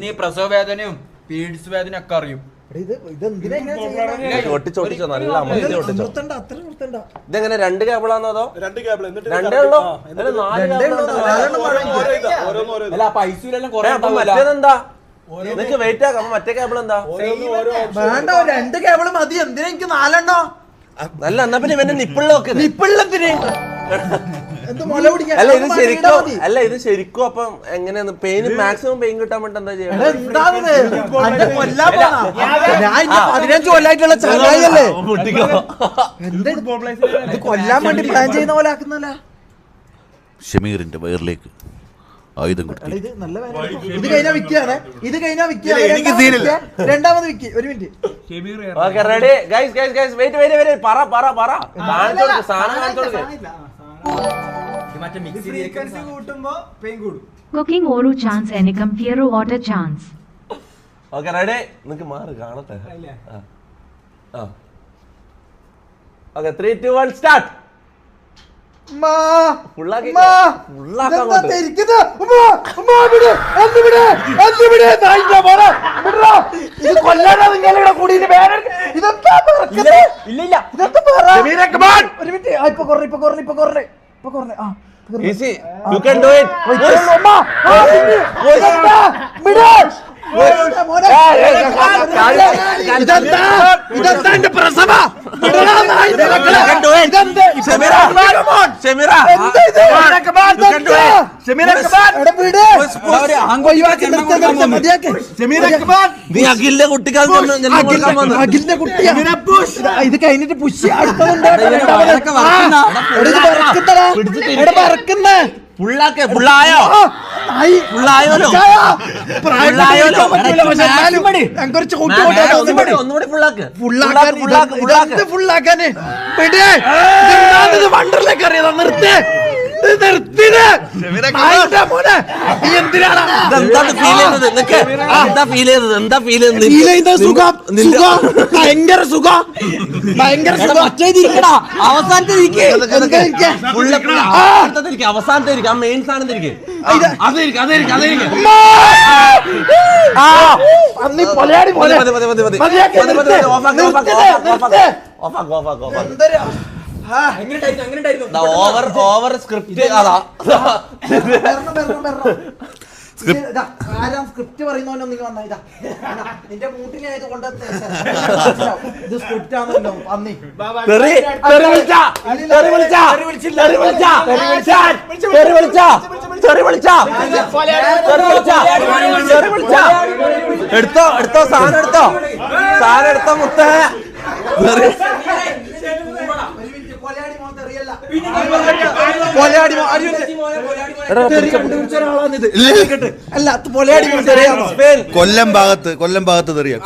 നീ പ്രസവ വേദനയും പീഡ്സ് വേദന ഒക്കെ അറിയും. ഇതെങ്ങനെ 2 കേബിളാണോ അതോ 2 കേബിൾ? മറ്റേതെന്താ നിനക്ക് വെയിറ്റ് ആക്കാം? മറ്റേ കേബിൾ എന്താ? വേണ്ട, 2 കേബിൾ മതി. എന്തിനാ എനിക്ക് 4 എണ്ണോ? അല്ല എന്നാ പിന്നെ ഇവന്റെ നിപ്പിളിലൊക്കെ അല്ല ഇത് ശരിക്കും അല്ല ഇത് ശരിക്കും അപ്പം എങ്ങനെയാന്ന് പെയിന് മാക്സിമം പെയിൻ കിട്ടാൻ വേണ്ടി എന്താ ചെയ്യണം? 15 കൊല്ലായിട്ടുള്ള ചങ്ങായിയല്ലേ കൊല്ലാൻ വേണ്ടി പ്ലാൻ ചെയ്യുന്ന പോലെ ആക്കുന്നല്ല. ഷമീറിന്റെ വയറിലേക്ക് ആയുധം കൊടുത്തു. ഇത് കഴിഞ്ഞാ വിൽക്കുകയാണ്. ഇത് കഴിഞ്ഞാ വിൽക്കുകയാണ്. രണ്ടാമത് വിൽക്കി. ഒരു minute. Okay ready guys guys guys wait wait wait പറ പറ പറ കാണിച്ചു കൊടുക്ക് സാധനം കാണിച്ചു കൊടുക്ക്. Cooking oru chance enikam fiero water chance. Okay ready നിനക്ക് മാറ് കാണട്ടെ. Okay 3 2 1 start. Easy, you can do it. ഇതെന്താ പ്രസവ നീ അഖിലിന്റെ കുട്ടിക്കാൽ അഖിലിന്റെ കുട്ടി ഇത് കഴിഞ്ഞിട്ട് പുഷ് അടുത്തതുണ്ട്. ഫുള്ളാക്കേ ഫുള്ളായോ ഫുള്ളായോലോ ഒന്നുകൂടി ഫുള്ളാക്ക് ഫുള്ളാക്കാന് വണ്ടറിലേക്ക് അറിയാം. നിർത്തേ ഭയങ്കര സുഖം ഭയങ്കര അവസാനത്തെ മെയിൻ സാധനം തിരികെ ഓവർ സ്ക്രിപ്റ്റ് അതാ സ്ക്രിപ്റ്റ് പറയുന്നവനോ നിങ്ങൾ വന്നാ നിന്റെ മൂട്ടിലായത് കൊണ്ട് ഇത് സ്ക്രിപ്റ്റ് ആണല്ലോ പന്നി എടുത്തോ എടുത്തോ സാധനം എടുത്തോ സാധനം എടുത്തോ മുത്ത കൊല്ലം ഭാഗത്ത് തെറിയാ.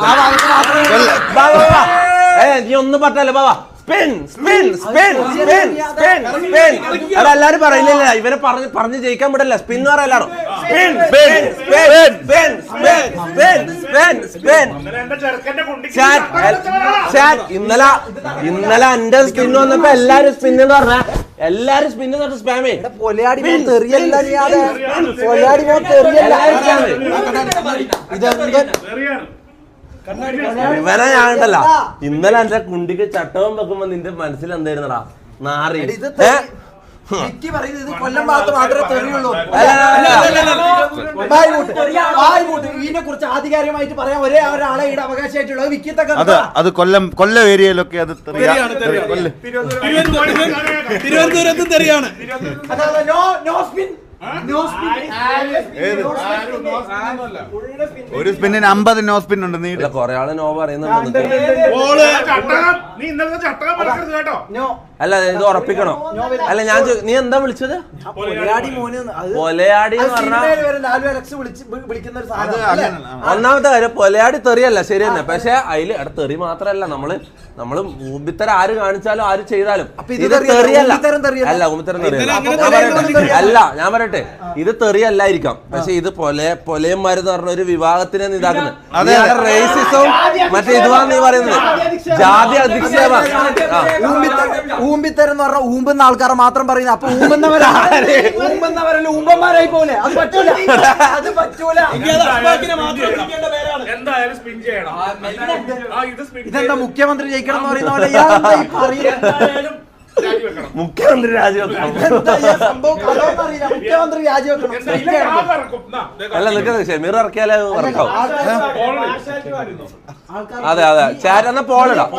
നീ ഒന്നും പറഞ്ഞല്ലേ ബാബാ spin spin spin spin spin spin അതെല്ലാരും പറയില്ല ഇവരെ പറഞ്ഞ് ജയിക്കാൻ വിടല്ല സ്പിൻ എന്ന് പറയലാണോ spin spin spin spin spin spin spin ഇന്നലെ എന്റെ സ്പിൻ വന്നപ്പോ എല്ലാരും സ്പിൻ എന്ന് പറഞ്ഞ എല്ലാരും സ്പിൻ എന്ന് സ്പാമേ ഇവനെ ഞാനുണ്ടല്ല ഇന്നലെ എന്റെ കുണ്ടിക്ക് ചട്ടവും വെക്കുമ്പോ നിന്റെ മനസ്സിൽ എന്തായിരുന്നടാ നാറി കൊല്ലം ഭാഗത്ത് മാത്രമേ തെറിയുള്ളൂ. ഇതിനെ കുറിച്ച് ആധികാരികമായിട്ട് പറയാൻ ഒരേ ഒരാളെ ഇവിടെ അവകാശമായിട്ടുള്ളത് വിക്കിത്തൊക്കെ അത് കൊല്ലം ഏരിയയിലൊക്കെ അത് തിരുവനന്തപുരത്തും തെറിയാണ്. ഒരു സ്പിന്നിന് 50 നോ സ്പിൻ ഉണ്ട്. നീ കൊറേ ആള് നോ പറയുന്നുണ്ട്. അല്ല ഇത് ഉറപ്പിക്കണോ? അല്ല ഞാൻ നീ എന്താ വിളിച്ചത്? പൊലയാടി എന്ന് പറഞ്ഞാൽ ഒന്നാമത്തെ കാര്യം പൊലയാടി തെറിയല്ല ശരി തന്നെ. പക്ഷെ അതില് അവിടെ തെറി മാത്രല്ല നമ്മള് ഊമ്പിത്തരം ആര് കാണിച്ചാലും ആര് ചെയ്താലും ഇത് തെറിയല്ല. അല്ല ഊമ്പിത്തരം തെറിയല്ല. അല്ല ഞാൻ പറയട്ടെ പറയട്ടെ, ഇത് തെറിയല്ലായിരിക്കാം, പക്ഷെ ഇത് പൊലയന്മാരെന്ന് പറഞ്ഞ ഒരു വിഭാഗത്തിനെ ഇതാക്കുന്നത്. റേസിസവും മറ്റേ ഇതുവാന്ന് നീ പറയുന്നത് ജാതി അധിക്ഷേപം. ഊമ്പിത്തരം എന്ന് പറഞ്ഞാൽ ഊമ്പുന്ന ആൾക്കാരെ മാത്രം പറയുന്നത്. അപ്പൊ ഊമ്പുന്നവരല്ല ഊമ്പന്മാരായി പോലെ. അത് പറ്റൂല, അത് പറ്റൂല. ഇതെന്താ മുഖ്യമന്ത്രി ജയിക്കണം എന്ന് പറയുന്ന പോലെ മുഖ്യമന്ത്രി രാജിവെക്കണം. മുഖ്യമന്ത്രി രാജിവെക്കണം. അല്ല നിൽക്കുന്നത് ഷമീർ ഇറക്കിയാലേ ഇറക്കാവും. അതെ അതെ ചാറ്റ് എന്നാ പോളിടാം.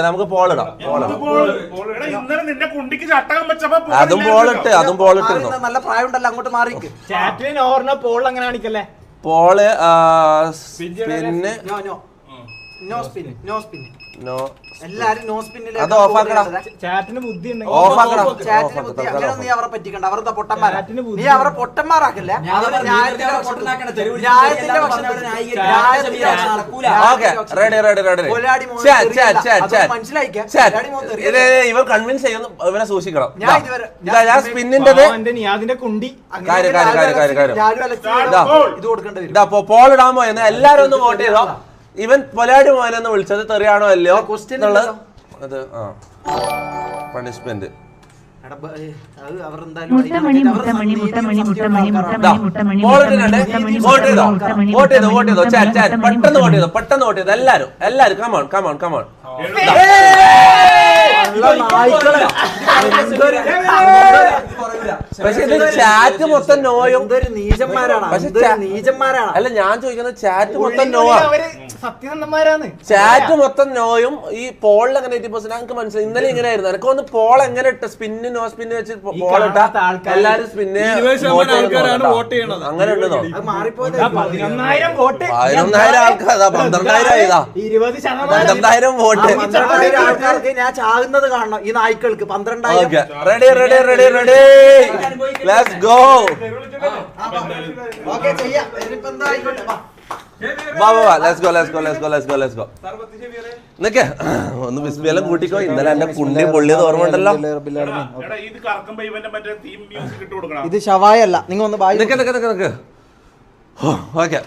നമുക്ക് പോളിടാം. അതും പോളിട്ട് നല്ല പ്രായം ഉണ്ടല്ലോ, അങ്ങോട്ട് മാറിക്ക്. പോൾ അങ്ങനെ കാണിക്കല്ലേ? പോള് പിന്നെ എല്ലാരും നോ സ്പിന്നിൽ അത് ഓഫാക്കണം. ചാറ്റിന് ബുദ്ധി ഓഫാക്കണം. ചാറ്റിന് ബുദ്ധി അങ്ങനെ നീ അവരെ പറ്റിക്കണ്ട. അവരുടെ പൊട്ടന്മാരാ. നീ അവരെ പൊട്ടന്മാരാക്കല്ലേ. ഇവൻ കൺവിൻസ് ചെയ്യുന്നു. ഇവനെ സൂക്ഷിക്കണം. ഞാൻ സ്പിന്നിന്റെ ഇത് കൊടുക്കേണ്ടി വരും. പോൾ ഇടാമോ എന്ന് എല്ലാരും ഒന്ന് വോട്ട് ചെയ്തോ. ഇവൻ പൊലാടി മോനെന്ന് വിളിച്ചത് തെറിയാണോ അല്ലയോ എന്നുള്ളത് അത് പണിഷ്മെന്റ്. പെട്ടെന്ന് വോട്ട് ചെയ്തോ എല്ലാരും കമോൺ കമോൺ കമോൺ. പക്ഷെ ഇത് ചാറ്റ് മൊത്തം നോയും. അല്ല ഞാൻ ചോദിക്കുന്നത് ചാറ്റ് മൊത്തം നോയാ. ചാറ്റ് മൊത്തം നോയും. ഈ പോളിൽ അങ്ങനെ 80% എനിക്ക് മനസ്സിലായി. ഇന്നലെ ഇങ്ങനെ ആയിരുന്നു. എനിക്ക് ഒന്ന് പോൾ എങ്ങനെ ഇട്ട സ്പിന്ന് നോ സ്പിന്ന് വെച്ച് പോൾ ഇട്ടാ എല്ലാരും സ്പിന്നെ അങ്ങനെ ഉണ്ടെന്നോ? 11,000 വോട്ട്. 11,000 ആൾക്കാർ 12,000 ആയതാ. 20,000 വോട്ട്. ഞാൻ ചാകുന്നത് കാണണം ഈ നായ്ക്കൾക്ക്. 12,000. Ready ready ready ready let's go. നിക്ക് ഒന്ന് ബിസ്മിയെല്ലാം കൂട്ടിക്കോ. ഇന്നലെ എന്റെ കുണ്ടി പൊള്ളിയത് ഓർമ്മ ഉണ്ടല്ലോ. ഇത് ഷവായല്ല. നിങ്ങൾ ഒന്ന് നിക്ക് നിക്ക് നിക്ക് നിക്ക്. ഓക്കെ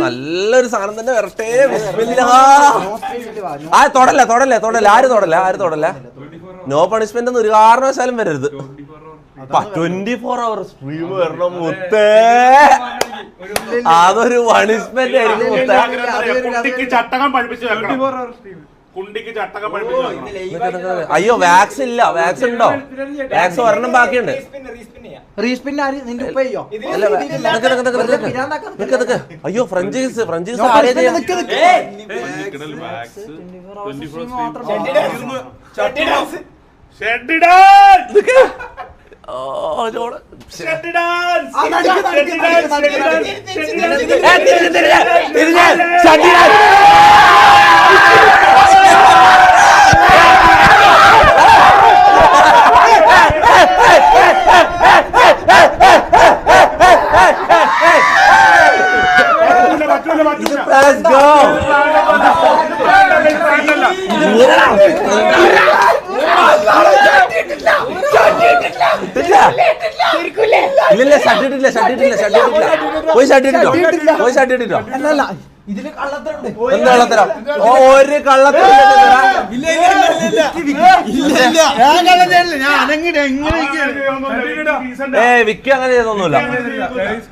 നല്ലൊരു സാധനം തന്നെ വരട്ടെ. തൊടല്ലേ തൊടല്ലേ തൊടല്ലേ. ആര് തൊടല്ലേ. നോ പണിഷ്മെന്റ് ഒന്നും ഒരു കാരണവശാലും വരരുത്. 24 hour സ്ട്രീം വരണം മുത്തേ. അതൊരു പണിഷ്മെന്റ് ആയിരിക്കും മുത്തേ. അയ്യോ വാക്സ് ഇല്ല. വാക്സ് ഉണ്ടോ? വാക്സ് ഒരെണ്ണം ബാക്കിയുണ്ട്. അയ്യോ ഫ്രഞ്ചൈസ് Let's go. ഇല്ല ഷട്ടിട്ടില്ല. പോയി ഷട്ടിട്ടോ. ഇതില് കള്ളത്തരം. ഒരു കള്ളത്തരം. വിക്കി അങ്ങനെ ചെയ്തൊന്നുമില്ല.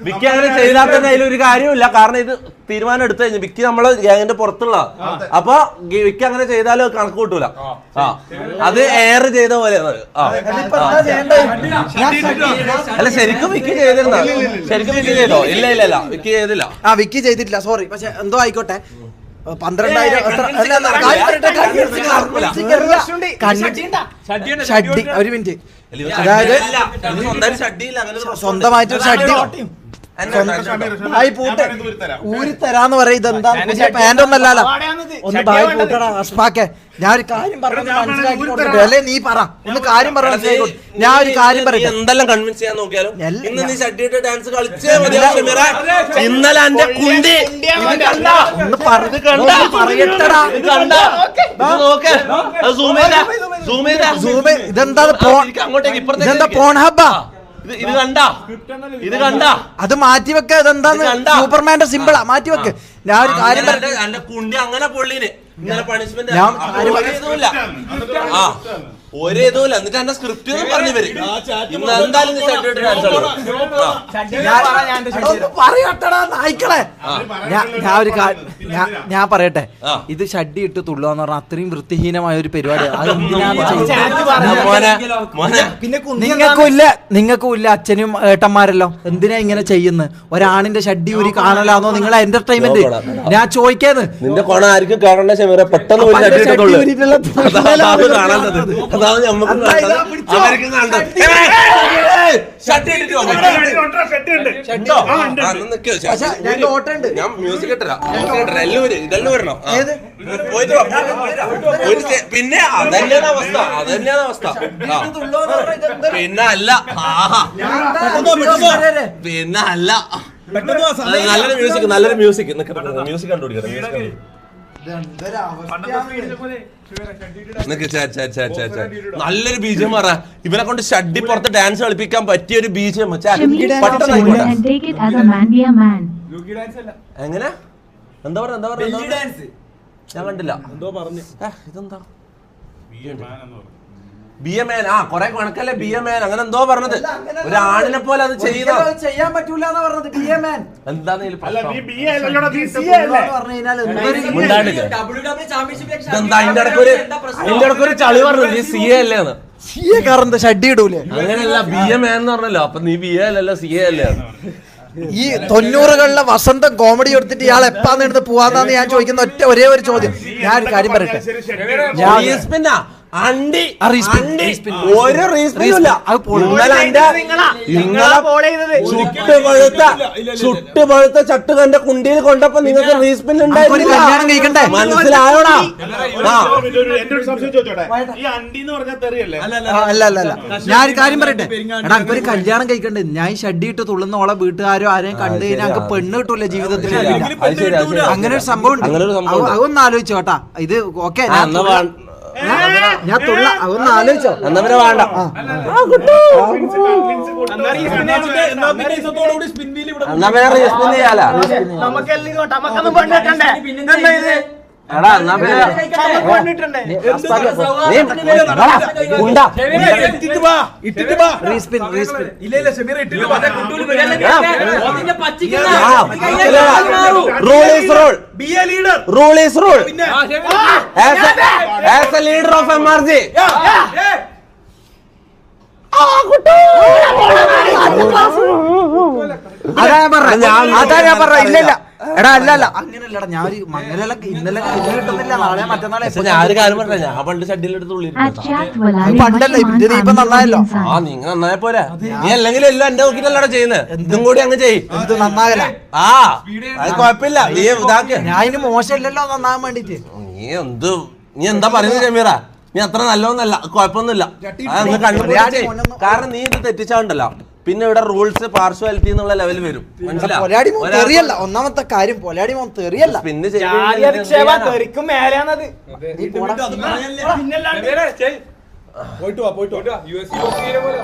വിക്കി അങ്ങനെ ചെയ്താൽ തന്നെ അതിലൊരു കാര്യമില്ല. കാരണം ഇത് തീരുമാനം എടുത്തു കഴിഞ്ഞു. വിക്കി നമ്മള് ഗ്യാങ്ങിന്റെ പുറത്തുള്ള. അപ്പൊ വിക്കി അങ്ങനെ ചെയ്താലും കണക്ക് കൂട്ടൂല. അത് എയർ ചെയ്ത പോലെയാണ്. അല്ല ശരിക്കും വിക്കി ചെയ്തിരുന്ന. ശരിക്കും വിക്കി ചെയ്തോ? ഇല്ല വിക്കി ചെയ്തില്ല. വിക്കി ചെയ്തിട്ടില്ല. സോറി. പക്ഷെ എന്തോ ആയിക്കോട്ടെ. 12,000 ഒരു മിനിറ്റ്. അതായത് സ്വന്തമായിട്ടൊരു ഷഡ്ഡി ബായ് പൂട്ട് ഊരി തരാന്ന് പറയും. ഇതെന്താ പാന്റ് ഒന്നല്ലല്ലോ. ഒന്ന് ബായ് പൂട്ടടാ അഷ്ഫാക്കെ. ഞാൻ ഒരു കാര്യം പറഞ്ഞു മനസ്സിലാക്കി കൊടുത്തിട്ട് അല്ലേ നീ പറ. ഒന്ന് കാര്യം പറ. ഞാൻ ഒരു കാര്യം പറയട്ടെ. എന്തെല്ലാം കൺവിൻസ് ചെയ്യാൻ നോക്കിയാലും ഇന്ന് നീ ഷഡ്ഡിയിട്ട് ഡാൻസ് കളിച്ചേ മതിയാവും ഷമീറ. ഇന്നലെ എന്റെ കുണ്ടി ഒന്ന് പറഞ്ഞു പറയട്ടടാ. ഇതെന്താ പോൺ ഹബ്ബാ? ഇത് കണ്ട അത് മാറ്റി വെക്ക. ഇതെന്താന്ന് സൂപ്പർമാന്റെ സിമ്പിളാ. മാറ്റി വെക്ക്. ഞാൻ ഒരു കാര്യം എന്റെ കുണ്ടി അങ്ങനെ പൊള്ളിന് ഇങ്ങനെ പണിഷ്മെന്റ് ഒരേ ഇതുമില്ല. എന്നിട്ട് എന്റെ സ്ക്രിപ്റ്റ് പറഞ്ഞു വരും. ഇന്ന് എന്തായാലും നീ ഷഡ്ഡിയിട്ട് ഡാൻസ് പറയട്ടടാ നായിക്കളെ. ഞാൻ പറയട്ടെ. ഇത് ഷഡ്ഡി ഇട്ട് തുള്ളുകയെന്ന് പറഞ്ഞാൽ അത്രയും വൃത്തിഹീനമായ ഒരു പരിപാടിയാണ്. നിങ്ങൾക്കും ഇല്ല അച്ഛനും ഏട്ടന്മാരല്ലോ. എന്തിനാ ഇങ്ങനെ ചെയ്യുന്നത്? ഒരാണിന്റെ ഷഡ്ഡി ഊരി കാണലാന്നോ നിങ്ങളെ എന്റർടൈൻമെന്റ്? ഞാൻ ചോദിക്കാന്ന്. നിന്റെ കോണ ആയിരിക്കും കാണേണ്ട ഷമീറ. പെട്ടെന്ന് ഞാൻ മ്യൂസിക് ഇട്ടരാ. ഇതെല്ലാം വരണം. പിന്നെ അതന്നെയാണ് അവസ്ഥ. പിന്നെ അല്ല പിന്നെ അല്ല നല്ലൊരു മ്യൂസിക് കണ്ടുപിടിക്കണം. നല്ലൊരു ബീജം പറ. ഇവനെ കൊണ്ട് ഷഡ്ഡി പുറത്ത് ഡാൻസ് കളിപ്പിക്കാൻ പറ്റിയ ഒരു ബീജം. എങ്ങനെ എന്താ പറയാ ഞാൻ കണ്ടില്ല. ഇതെന്താ BMN? കൊറേ കണക്കല്ലേ BMN അങ്ങനെ എന്തോ പറഞ്ഞത്. ഒരു ആണിനെ പോലെ അത് ചെയ്യാൻ പറ്റൂല പറഞ്ഞത്. എന്താന്ന് അതിന്റെ ഇടക്കൊരു ചളി പറഞ്ഞത് നീ CA അല്ലേന്ന്. CA കാറെന്താ ഷഡ്ഡി ഇടൂലേ? അങ്ങനെയല്ല BMN എന്ന് പറഞ്ഞല്ലോ. അപ്പൊ നീ BA അല്ലല്ലോ CA അല്ലേ? ഈ 90കളിലെ വസന്തം കോമഡി എടുത്തിട്ട് ഇയാൾ എപ്പാന്ന് എടുത്ത് പോവാന്നാന്ന് ഞാൻ ചോദിക്കുന്ന ഒരേ ഒരു ചോദ്യം. ഞാൻ ഒരു കാര്യം പറയട്ടെ. ചുട്ടുപഴുത്ത ചട്ടുകന്റെ കുണ്ടിയിൽ കൊണ്ടപ്പോ നിങ്ങൾക്ക് റീസ്പിൻ ഉണ്ടായിരുന്നില്ല. മനസ്സിലായോടാ? അല്ല ഞാൻ ഒരു കാര്യം പറയട്ടെ. എടാ ഇപ്പൊ ഒരു കല്യാണം കഴിക്കണ്ടേ? ഞാൻ ഷഡ്ഡി ഇട്ട് തുള്ളുന്ന ഓളെ വീട്ടുകാരോ ആരെയും കണ്ടു കഴിഞ്ഞാൽ ഞങ്ങൾക്ക് പെണ്ണ് കിട്ടൂല ജീവിതത്തിൽ. അങ്ങനെ ഒരു സംഭവം ഉണ്ട്. അതൊന്ന് ആലോചിച്ചോട്ടാ. ഇത് ഓക്കെ ഞാൻ തുള്ള അതൊന്ന് ആലോചിച്ചോ. എന്നാ പിന്നെ വേണ്ട. എടാ എന്നാ പിന്നെ rule is rule. As a leader of MRG. അതാ ഞാൻ പറഞ്ഞ ഇല്ല എടാ അല്ല അങ്ങനെയല്ലടാ. ഞാൻ ഒരു മംഗലം ഇന്നലെ കിട്ടുന്നില്ല. നാളെ മറ്റന്നാളെ ഞാനൊരു കാര്യം പറഞ്ഞ ഞാൻ പണ്ട് ഷഡ്ഡിലെടുത്ത് പണ്ടല്ലേ ഇത് ഇപ്പൊ നന്നായല്ലോ. നിങ്ങൾ നന്നായ പോരാ. നീ അല്ലെങ്കിൽ എല്ലാം എന്റെ നോക്കിട്ടല്ലടാ ചെയ്യുന്നത്. ഇതും കൂടി അങ്ങ് ചെയ്യും. ഇത് നന്നാകല. അത് കുഴപ്പമില്ല. നീ ഇതാക്ക്. ഞാൻ ഇതിന് മോശമില്ലല്ലോ നന്നാകാൻ വേണ്ടിട്ട്. നീ എന്താ പറയുന്നത് ഷമീറ? നീ അത്ര നല്ലതൊന്നല്ല. കുഴപ്പമൊന്നുമില്ല. കാരണം നീ ഇത് തെറ്റിച്ചാണ്ടല്ലോ. പിന്നെ ഇവിടെ റൂൾസ് പാർഷ്വാലിറ്റി എന്നുള്ള ലെവൽ വരും. മനസ്സിലാവില്ല. ഒന്നാമത്തെ കാര്യം പൊലാടി മോൻ തെറിയല്ല. പിന്നെ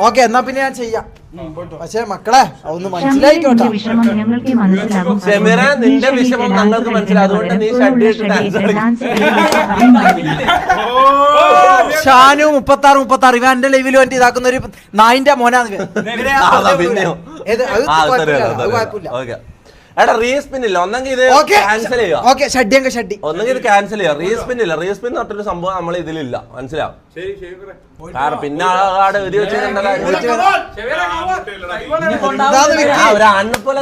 ഓക്കെ എന്നാ പിന്നെ ഞാൻ ചെയ്യാം. പക്ഷെ മക്കളെ ഒന്ന് മനസ്സിലായിക്കോട്ടെ. ഷമീറ നിന്റെ വിഷമം ഞങ്ങൾക്ക് മനസ്സിലാവും. അതുകൊണ്ട് നീ ഷാനു 36 ഇവ എന്റെ ലൈവിൽ വേണ്ടി ഇതാക്കുന്ന ഒരു നായിന്റെ മോനാണ്. എടാ റീസ്പിൻ ഇല്ല. ഒന്നെങ്കിൽ ഇത് ക്യാൻസൽ ചെയ്യുക. ഒന്നെങ്കിൽ ഇത് ക്യാൻസൽ ചെയ്യുക. റീസ്പിൻ ഇല്ല. റീസ്പിൻ തൊട്ടൊരു സംഭവം നമ്മൾ ഇതിലില്ല. മനസ്സിലാവും? കാരണം പിന്നെ ആടെ ഒരു അണ്ണ പോലെ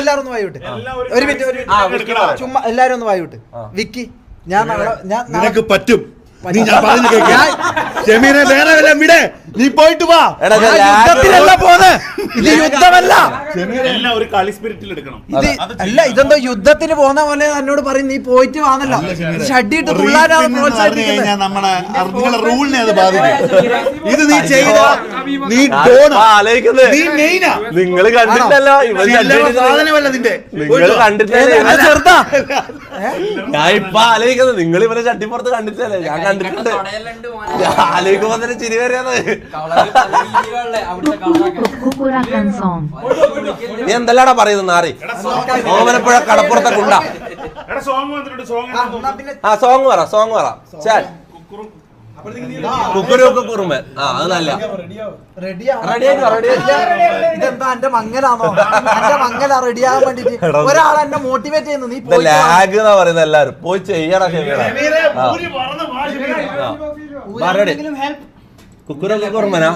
എല്ലാരും ഒന്ന് വായോട്ടെ. ചുമ്മാ എല്ലാരും ഒന്ന് വായോട്ടെ. വിക്കി ഞാൻ നിനക്ക് പറ്റും. നീ ഞാൻ പറഞ്ഞു കേൾക്കാം ഷമീറെ വേറെ വല്ലതും വിടെ നീ പോയിട്ട് വാ എടാ ഇത് യുദ്ധത്തിലല്ല പോന്ന് ഇത് യുദ്ധമല്ല എല്ലാം ഒരു കളി സ്പിരിറ്റിൽ എടുക്കണം. ഇത് അല്ല ഇതെന്തോ യുദ്ധത്തിന് പോകുന്ന പോലെ എന്നോട് പറയും നീ പോയിട്ട് വാന്നല്ലോ ഷഡിയിട്ട് തുള്ളാനാണ് പ്രോത്സാഹിപ്പിക്കുന്നത്. നമ്മുടെ നിങ്ങളുടെ റൂളിനെ അത് ബാധിക്കും. ഇത് നീ ചെയ്ത നീ ആലോചിക്കുന്നത് നിങ്ങൾ കണ്ടിട്ടല്ലോ സാധനമല്ല നിന്റെ നിങ്ങൾ കണ്ടിട്ടില്ല അത് ചെറുതാ ഞാൻ ഇപ്പൊ ആലോചിക്കുന്നത് നിങ്ങൾ ഇവരെ ചട്ടിപ്പുറത്ത് കണ്ടിട്ടല്ലേ ഞാൻ കണ്ടിട്ടുണ്ട്. ഞാൻ ആലോചിക്കുമ്പോ തന്നെ ചിരി വരെയാണ്. Kukurakan song. നീ എന്തെല്ലാടാ പറയുന്നത് നാറി ഓമനപ്പുഴ കടപ്പുറത്തെ കുണ്ട. എടാ സോങ് വന്നിട്ടുണ്ട്. സോങ് ആ സോങ് പറ കുക്കുരു കുക്കുറുമ്പൻ. ആ അത് നല്ല ഇതെന്താ എന്റെ മങ്ങലാണോ? എന്റെ മങ്ങല റെഡിയാകാൻ വേണ്ടിട്ട് ഒരാൾ എന്നെ മോട്ടിവേറ്റ് ചെയ്യുന്നു. നീ പോയി ലാഗ് എന്നാ പറയുന്നത്. എല്ലാരും പോയി ചെയ്യടാ കുക്കുരു കുക്കുറുമ്പനാ.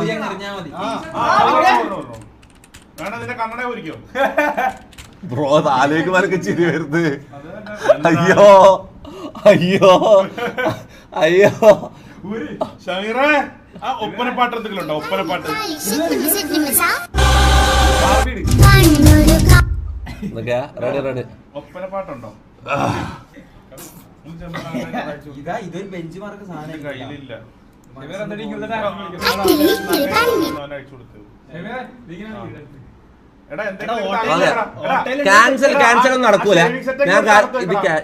നിന്റെ കണ്ണട പോയിരിക്കോ? ബ്രോ ആലോചിക്കുമ്പോഴൊക്കെ ചിരി വരുന്നത്. അയ്യോ അയ്യോ അയ്യോ ഷമീറേ ആ ഒപ്പനപ്പാട്ട് എന്തെങ്കിലും ഒപ്പനപ്പാട്ട് റെഡി ഒപ്പനപ്പാട്ടുണ്ടോ? ഇതൊരു ബെഞ്ച് മാർക്ക് സാധനം കയ്യിലില്ല. ക്യാൻസൽ ഒന്നും നടക്കൂല.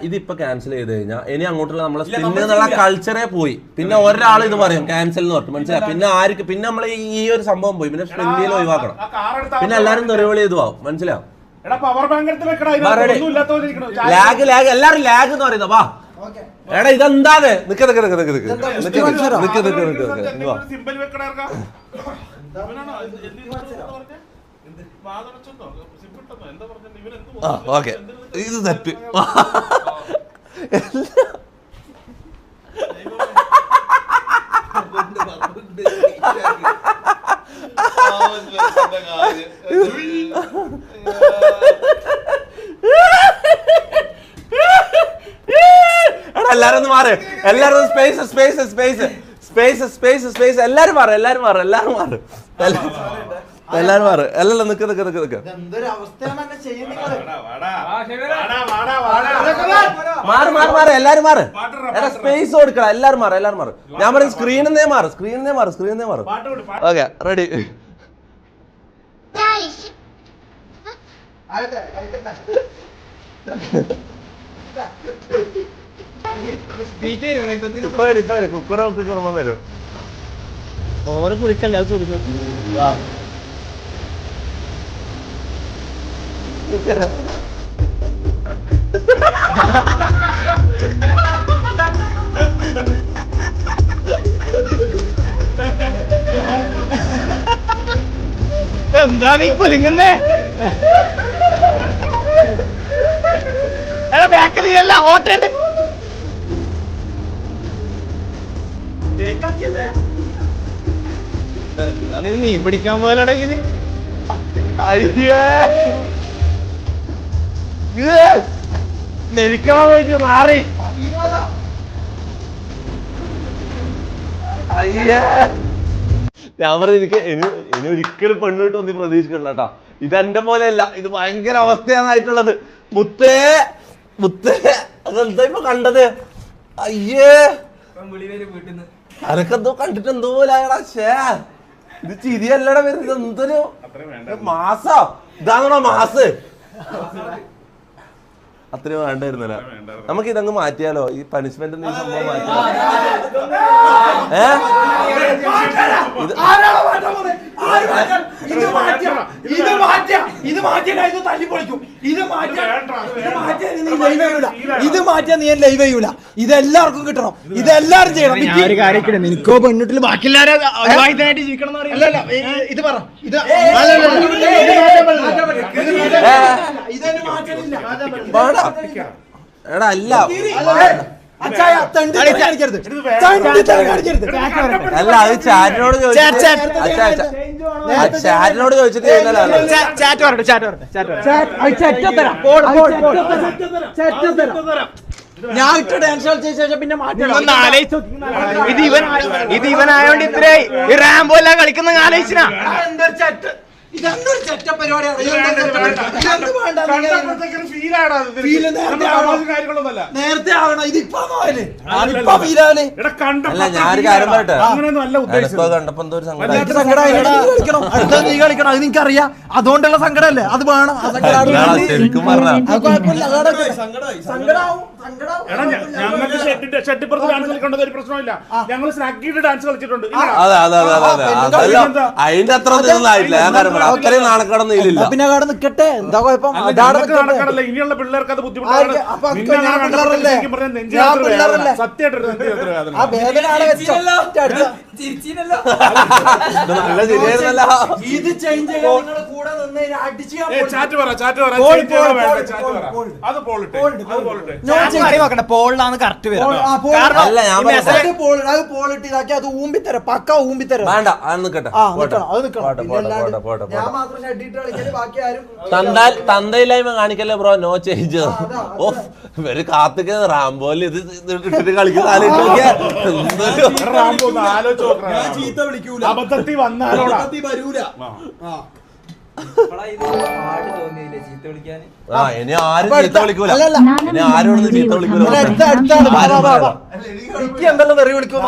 ഇതിപ്പോ ക്യാൻസൽ ചെയ്ത് കഴിഞ്ഞാൽ ഇനി അങ്ങോട്ടുള്ള നമ്മളെ സ്പിന്ന് എന്നുള്ള കൾച്ചറേ പോയി. പിന്നെ ഒരാൾ ഇത് പറയും ക്യാൻസൽ എന്ന് പറഞ്ഞു മനസ്സിലായി. പിന്നെ ആർക്ക് പിന്നെ നമ്മൾ ഈ ഒരു സംഭവം പോയി. പിന്നെ സ്പിന്നിൽ ഒഴിവാക്കണം. പിന്നെ എല്ലാരും തെറിവിളി ചെയ്തുവാവും മനസ്സിലാവും. ലാഗ് എല്ലാരും ലാഗ് എന്ന് പറയുന്നത്. വാ എടാ ഇതെന്താത് നിക്ക് സിമ്പിൾ വെക്കണ ഓക്കെ ഇത് തെറ്റ്. എടാ എല്ലാരും ഒന്ന് മാറ്. എല്ലാരും സ്പേസ് എല്ലാരും മാറ്. അല്ലല്ല നിക്ക് എന്തൊരു അവസ്ഥയാണ് എന്നെ ചെയ്യുന്നത്. മാറ് എല്ലാരും മാറ്. എടാ സ്പേസ് കൊടുക്കണം. എല്ലാരും മാറ്. ഞാൻ പറയും സ്ക്രീനിന്നേ മാറ്. Okay ready. കുക്കുറ വരും. ഓരോ കുളിക്കല്ലേ അത് കുളിക്കും. എന്താ നീ കുലുങ്ങുന്നേ? ബാക്കിലല്ല ഓട്ടേണ്ട നീ പിടിക്കാൻ പോലെങ്കിൽ നെരിക്കാൻ പോയിട്ട് മാറി. ഞാൻ പറഞ്ഞു എനിക്ക് ഇനി ഒരിക്കലും പെണ്ണ് കിട്ടുമെന്ന് പ്രതീക്ഷിക്കണ്ട കേട്ടോ. ഇതെന്റെ പോലെയല്ല. ഇത് ഭയങ്കര അവസ്ഥയാണായിട്ടുള്ളത്. മുത്തേ അതെന്താ ഇപ്പൊ കണ്ടത്? അയ്യേ അനക്കെന്തോ കണ്ടിട്ട് എന്തോ പോലെടാ. ഇത് ചിരിയല്ലടാ വരുന്നത്. എന്തൊരു മാസോ ഇതാണോ മാസ്? അത്രയും വേണ്ടായിരുന്നല്ലോ. നമുക്ക് ഇതങ്ങ് മാറ്റിയാലോ? ഈ പണിഷ്മെന്റ് സംഭവം മാറ്റിയാലോ? ഇത് മാറ്റിയാ നീ ലൈവ് ചെയ്യൂല. ഇതെല്ലാവർക്കും കിട്ടണം. ഇതെല്ലാരും ചെയ്യണം. ഒരു കാര്യം നിനക്കോ പെണ്ണിട്ടില് ബാക്കിയെല്ലാരും ജീവിക്കണം. ഇത് പറ എടാ അല്ല അല്ല അത് ചാറ്റിനോട് ചോദിച്ചിട്ട് ഞാൻ ഇട്ട ഡാൻസ് കളിച്ച ശേഷം പിന്നെ മാറ്റി ഇത് ഇവനായോണ്ട് ഇത്രേ ഈ റാംബോ എല്ലാം കളിക്കുന്ന ആലോചിച്ചാ എന്തൊരു ചെറ്റ ഇതെന്തൊരു ചെറ്റ പരിപാടിയാണ് നേരത്തെ ആവണം ഇതിപ്പോ കണ്ടപ്പോ എന്തോ ഒരു സങ്കടം അടുത്ത നീ കളിക്കണം അത് നിനക്കറിയാം അതുകൊണ്ടുള്ള സങ്കടമല്ലേ അത് വേണം ശരിക്കും പറഞ്ഞാ ഞങ്ങൾക്ക് ഷെട്ടിപ്പുറത്ത് ഡാൻസ് കളിക്കേണ്ടത് ഒരു പ്രശ്നമില്ല. ഞങ്ങൾ സ്നാക്കിയുടെ ഡാൻസ് കളിച്ചിട്ടുണ്ട്. അതെ അതെ അതെ അതെ അതിന്റെ അത്ര ഒന്നായിട്ടില്ല. ഞാൻ കാരണം അത്രയും നാണക്കടൊന്നും ഇല്ല. പിന്നെ അവിടെ നിക്കട്ടെ എന്താ കുഴപ്പം നടക്കണല്ല. ഇനിയുള്ള പിള്ളേർക്ക് അത് ബുദ്ധിമുട്ടാണ്. ആ വേദന ആടെ വെച്ചോ നല്ല ശരിയായിരുന്നല്ലോ. ഇത് ചേഞ്ച് ചെയ്യാൻ നിങ്ങള് കൂടെ നിന്ന് അടിച്ച് ചാറ്റ് പറ അത് പോളിട്ടെ പോളിലാണ് കറക്റ്റ് അല്ല ഞാൻ പോളിട്ട് ഇതാക്കി അത് ഊമ്പിത്തരം പക്ക ഊമ്പിത്തരം വേണ്ട അത് നിക്കട്ടെ. ഞാൻ മാത്രം ഷഡിട്ട് കളിക്കല് ബാക്കി ആരും തന്തയില്ലായ്മ കാണിക്കല്ലേ ബ്രോ. No change. ഓ ഇവര് കാത്തിക്കുന്ന റാംബോല് ഇത് ഇട്ടിട്ട് കളിക്കുന്ന ചീത്ത വിളിക്കൂല അബദ്ധത്തിൽ വന്നാലോടാ വരൂല ഇനി ആരും ചീത്ത വിളിക്കൂല. ഇനി ആരോടൊന്നും ചീത്ത വിളിക്കൂല. എനിക്ക് എന്തെല്ലാം തെറി വിളിക്കുന്നു